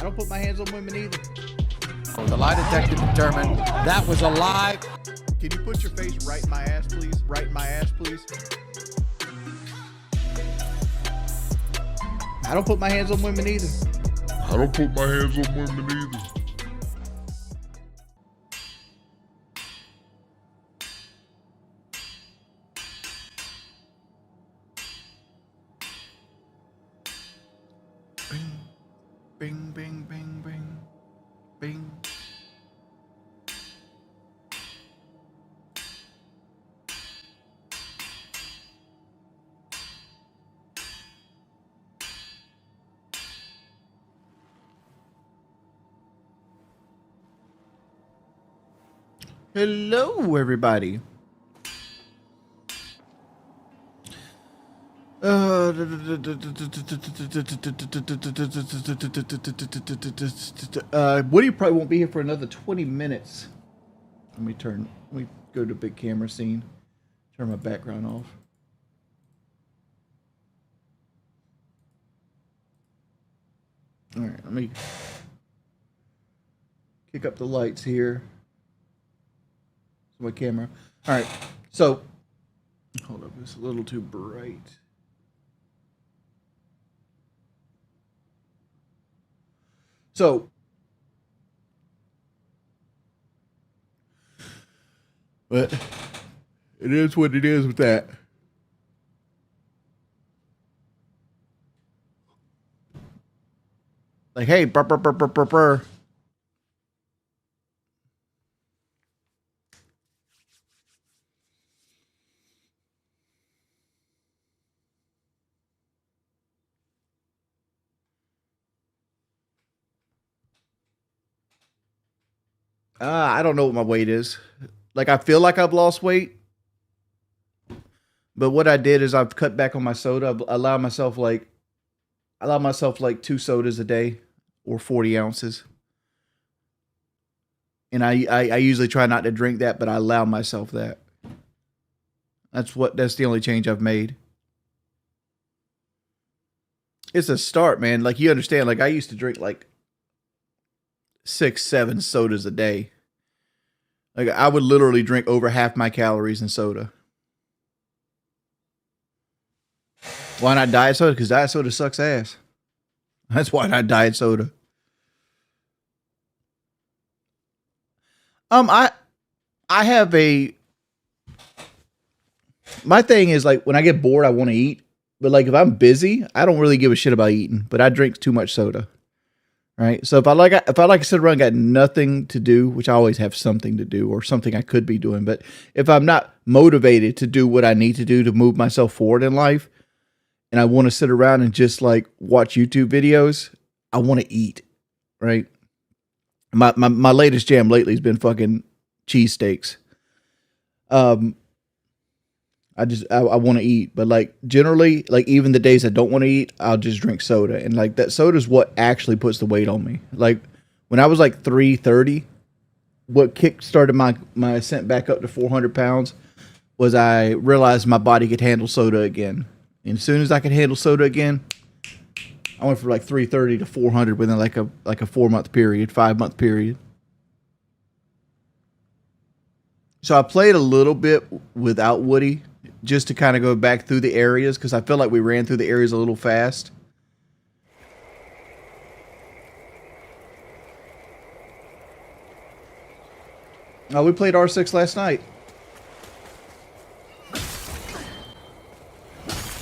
I don't put my hands on women either. The lie detector determined that was a lie. Can you put your face right in my ass, please? Right in my ass, please. I don't put my hands on women either. I don't put my hands on women either. Bing, bing, bing, bing, bing. Hello, everybody. Woody probably won't be here for another 20 minutes. Let me go to big camera scene. Turn my background off. All right, let me kick up the lights here. My camera. All right, so hold up, it's a little too bright. So, but it is what it is with that. Like, hey, burr, burr, burr, burr, burr, burr. I don't know what my weight is. Like, I feel like I've lost weight. But what I did is I've cut back on my soda. I allow myself like 2 sodas a day or 40 ounces. And I usually try not to drink that, but I allow myself that. That's the only change I've made. It's a start, man. Like, you understand, like I used to drink like 6, 7 sodas a day. Like, I would literally drink over half my calories in soda. Why not diet soda? Because diet soda sucks ass. That's why not diet soda. I have my thing is like when I get bored, I want to eat. But like if I'm busy, I don't really give a shit about eating. But I drink too much soda. Right. So if I like to sit around and got nothing to do, which I always have something to do or something I could be doing. But if I'm not motivated to do what I need to do to move myself forward in life, and I want to sit around and just like watch YouTube videos, I want to eat. Right. My latest jam lately has been fucking cheesesteaks. I want to eat, but like generally, like even the days I don't want to eat, I'll just drink soda. And like that soda is what actually puts the weight on me. Like when I was like 330, what kick started my ascent back up to 400 pounds was I realized my body could handle soda again. And as soon as I could handle soda again, I went from like 330 to 400 within like a 4-month period, 5-month period. So I played a little bit without Woody just to kind of go back through the areas because I feel like we ran through the areas a little fast. Oh, we played R6 last night.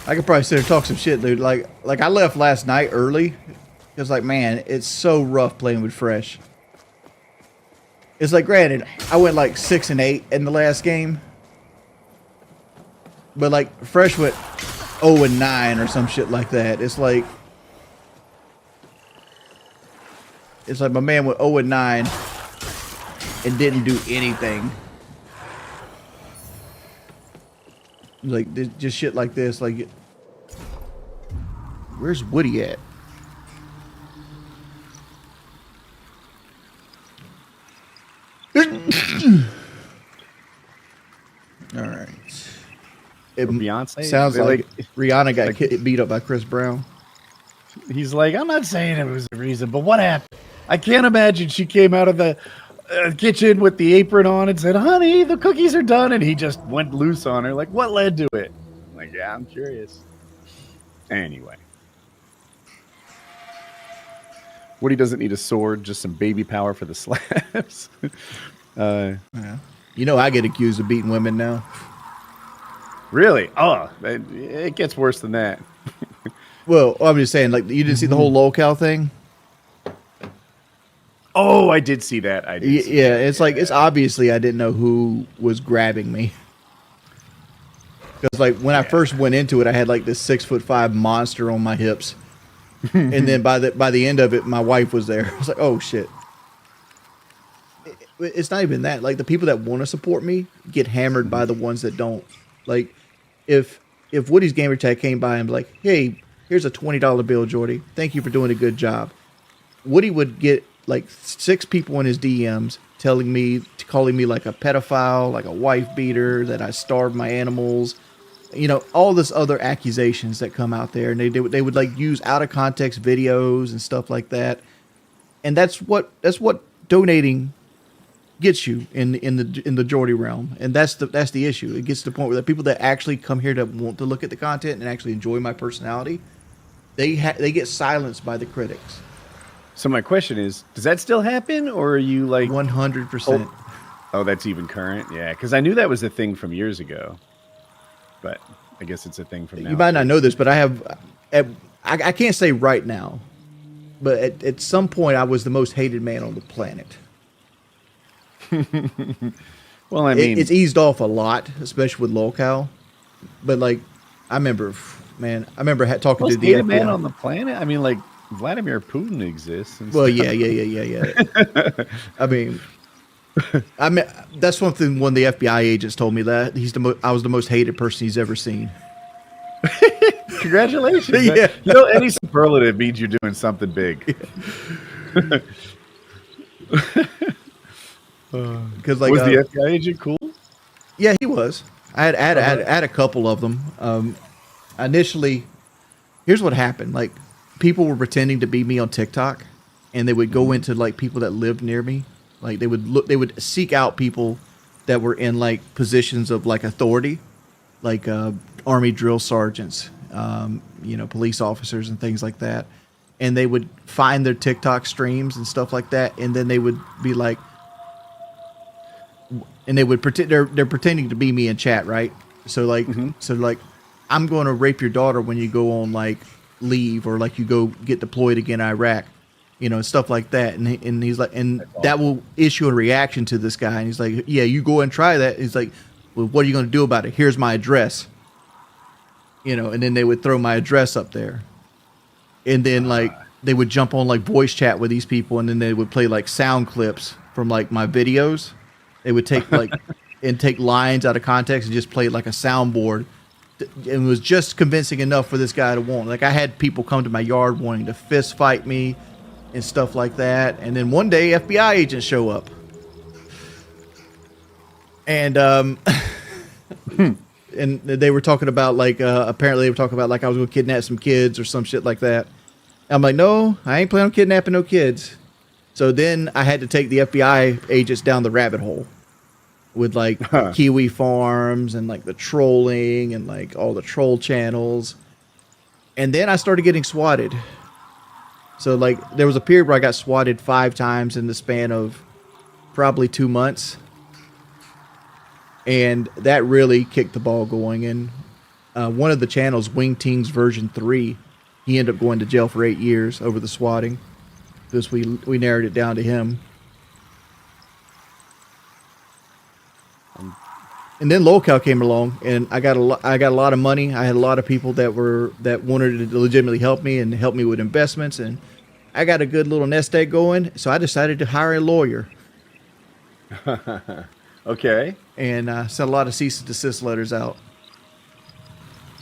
I could probably sit and talk some shit, dude. Like I left last night early because, like, man, it's so rough playing with Fresh. It's like, granted, I went like 6 and 8 in the last game, but like Fresh went 0 and 9 or some shit like that. It's like my man went 0 and 9 and didn't do anything. Like just shit like this. Like, where's Woody at? All right. It Beyonce sounds like Rihanna got beat up by Chris Brown. He's like, I'm not saying it was the reason, but what happened? I can't imagine she came out of the kitchen with the apron on and said, honey, the cookies are done. And he just went loose on her. Like, what led to it? I'm like, yeah, I'm curious. Anyway. Woody doesn't need a sword, just some baby power for the slaps. You know, I get accused of beating women now. Really? Oh, it gets worse than that. Well, I'm just saying, like, you didn't see the whole locale thing? Oh, I did see that. I did. Yeah, it's like, it's obviously I didn't know who was grabbing me. Because, like, when I first went into it, I had, like, this 6'5" monster on my hips. And then by the end of it, my wife was there. I was like, oh, shit. It's not even that. Like, the people that want to support me get hammered by the ones that don't. Like, if Woody's Gamer Tag came by and be like, hey, here's a $20 bill, Jordy. Thank you for doing a good job. Woody would get like 6 people in his DMs calling me like a pedophile, like a wife beater, that I starved my animals, you know, all this other accusations that come out there, and they would like use out of context videos and stuff like that, and that's what donating gets you in the Jordy realm, and that's the issue. It gets to the point where the people that actually come here to want to look at the content and actually enjoy my personality, they get silenced by the critics. So my question is, does that still happen, or are you like 100%? Oh, that's even current? Yeah, because I knew that was a thing from years ago, but I guess it's a thing from now. You might not know this, but I have, I can't say right now, but at some point I was the most hated man on the planet. Well, I mean, it's eased off a lot, especially with locale, but like, I remember talking to the hated man on the planet. I mean, like, Vladimir Putin exists. Well, yeah. I mean, that's one thing. One of the FBI agents told me that I was the most hated person he's ever seen. Congratulations! Yeah. You know, any superlative means you're doing something big. Because like, was the FBI agent cool? Yeah, he was. I had a couple of them. Initially, here's what happened. Like, people were pretending to be me on TikTok, and they would go into like people that lived near me. Like, they would seek out people that were in like positions of like authority, like army drill sergeants, police officers and things like that. And they would find their TikTok streams and stuff like that, and then they would be like, and they would pretend they're pretending to be me in chat, right? So like, I'm going to rape your daughter when you go on like leave, or like you go get deployed again in Iraq, stuff like that. And he's like, and that will issue a reaction to this guy. And he's like, yeah, you go and try that. He's like, well, what are you going to do about it? Here's my address. And then they would throw my address up there. And then like they would jump on like voice chat with these people, and then they would play like sound clips from like my videos. They would take like and take lines out of context and just play it like a soundboard. It was just convincing enough for this guy to want. Like, I had people come to my yard wanting to fist fight me and stuff like that. And then one day, FBI agents show up, and and they were talking about like apparently they were talking about like I was going to kidnap some kids or some shit like that. I'm like, no, I ain't planning on kidnapping no kids. So then I had to take the FBI agents down the rabbit hole with like Kiwi Farms and like the trolling and like all the troll channels. And then I started getting swatted. So like there was a period where I got swatted 5 times in the span of probably 2 months. And that really kicked the ball going. And one of the channels, Wing Tings version 3, he ended up going to jail for 8 years over the swatting. Because we narrowed it down to him. And then locale came along, and I got a lot of money. I had a lot of people that wanted to legitimately help me and help me with investments, and I got a good little nest egg going. So I decided to hire a lawyer. Okay. And sent a lot of cease and desist letters out.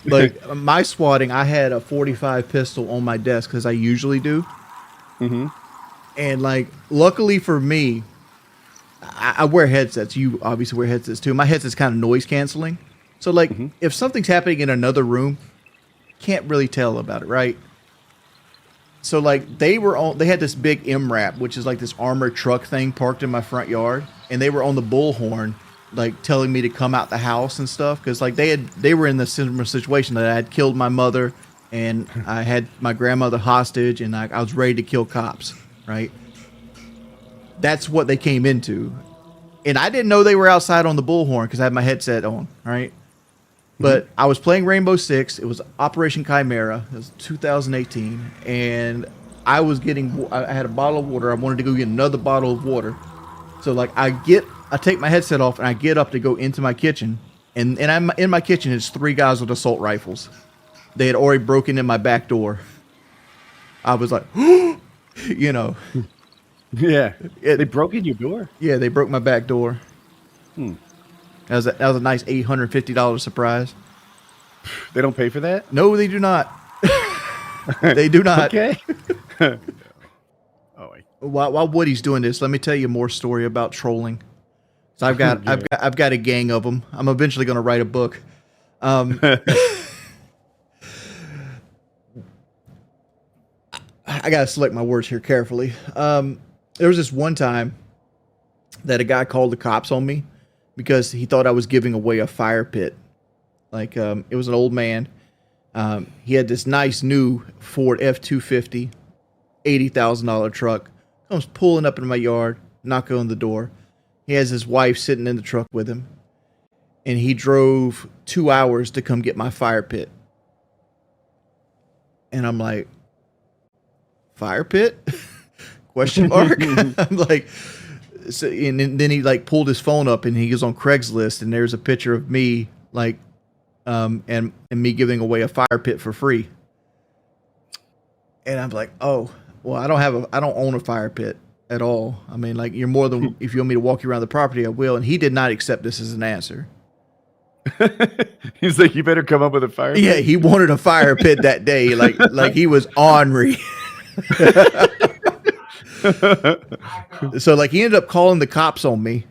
Like my swatting, I had a .45 pistol on my desk because I usually do. Mm-hmm. And like, luckily for me, I wear headsets. You obviously wear headsets too. My headset's kind of noise canceling. So like, if something's happening in another room, can't really tell about it, right? So like they had this big MRAP, which is like this armored truck thing parked in my front yard, and they were on the bullhorn, like telling me to come out the house and stuff, because like they were in the similar situation that I had killed my mother and I had my grandmother hostage, and I was ready to kill cops, right? That's what they came into. And I didn't know they were outside on the bullhorn because I had my headset on, right? But I was playing Rainbow Six. It was Operation Chimera. It was 2018. And I had a bottle of water. I wanted to go get another bottle of water. So like I take my headset off and I get up to go into my kitchen. And I'm in my kitchen. It's 3 guys with assault rifles. They had already broken in my back door. I was like, you know. Yeah. They broke in your door? Yeah, they broke my back door. That was a nice $850 surprise. They don't pay for that? No, they do not. They do not. Okay. While Woody's doing this, let me tell you more story about trolling. So I've got a gang of them. I'm eventually going to write a book. I gotta select my words here carefully. There was this one time that a guy called the cops on me because he thought I was giving away a fire pit. Like it was an old man. He had this nice new Ford F-250, $80,000 truck. Comes pulling up in my yard, knocking on the door. He has his wife sitting in the truck with him, and he drove 2 hours to come get my fire pit. And I'm like, fire pit? Question mark. I'm like, so, and then he like pulled his phone up and he goes on Craigslist and there's a picture of me like, and me giving away a fire pit for free. And I'm like, oh, well, I don't own a fire pit at all. I mean, like you're more than, if you want me to walk you around the property, I will. And he did not accept this as an answer. He's like, you better come up with a fire pit. Yeah, he wanted a fire pit that day. Like he was ornery. So like he ended up calling the cops on me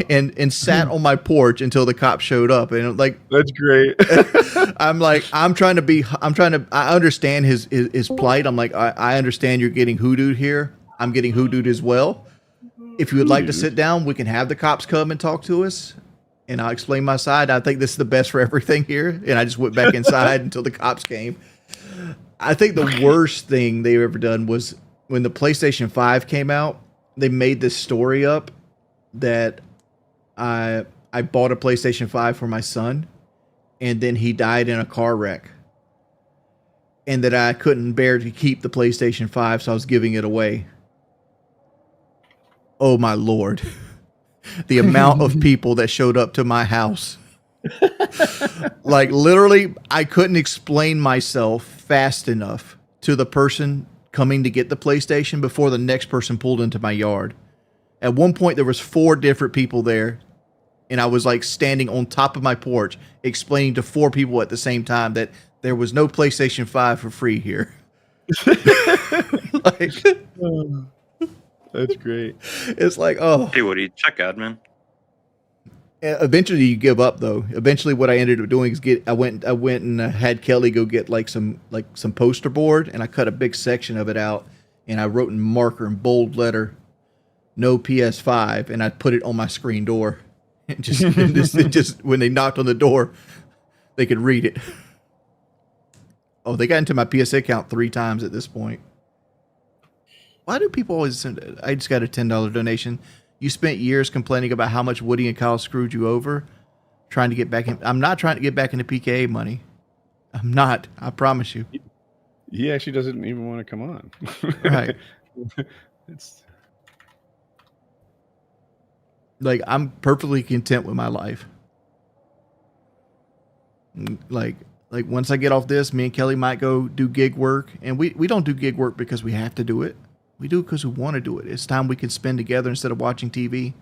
and sat on my porch until the cops showed up. And like, that's great. I understand his plight. I'm like, I understand you're getting hoodooed here. I'm getting hoodooed as well. If you would like to sit down, we can have the cops come and talk to us. And I'll explain my side. I think this is the best for everything here. And I just went back inside until the cops came. I think the worst thing they've ever done was when the PlayStation 5 came out, they made this story up that I bought a PlayStation 5 for my son and then he died in a car wreck. And that I couldn't bear to keep the PlayStation 5, so I was giving it away. Oh my Lord. The amount of people that showed up to my house. Like literally, I couldn't explain myself fast enough to the person coming to get the PlayStation before the next person pulled into my yard. At one point, there was 4 different people there, and I was like standing on top of my porch explaining to 4 people at the same time that there was no PlayStation 5 for free here. Like, that's great. It's like, oh. Hey, Woody, check admin. Eventually, you give up though. Eventually, what I ended up doing is I went and had Kelly go get some poster board, and I cut a big section of it out, and I wrote in marker in bold letter, "No PS5," and I put it on my screen door. And just when they knocked on the door, they could read it. Oh, they got into my PSA account 3 times at this point. Why do people always send? I just got a $10 donation. You spent years complaining about how much Woody and Kyle screwed you over, trying to get back in. I'm not trying to get back into PKA money. I'm not. I promise you. He actually doesn't even want to come on. Right. It's like I'm perfectly content with my life. Like once I get off this, me and Kelly might go do gig work, and we don't do gig work because we have to do it. We do it because we want to do it. It's time we can spend together instead of watching TV.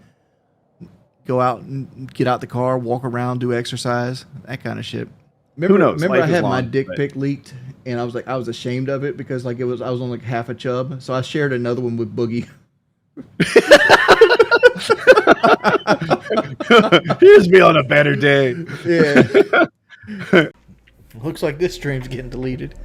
Go out and get out the car, walk around, do exercise, that kind of shit. Remember, Who knows? Remember I had my long, dick pic leaked, and I was ashamed of it because I was on like half a chub. So I shared another one with Boogie. Here's me on a better day. Yeah. Looks like this stream's getting deleted.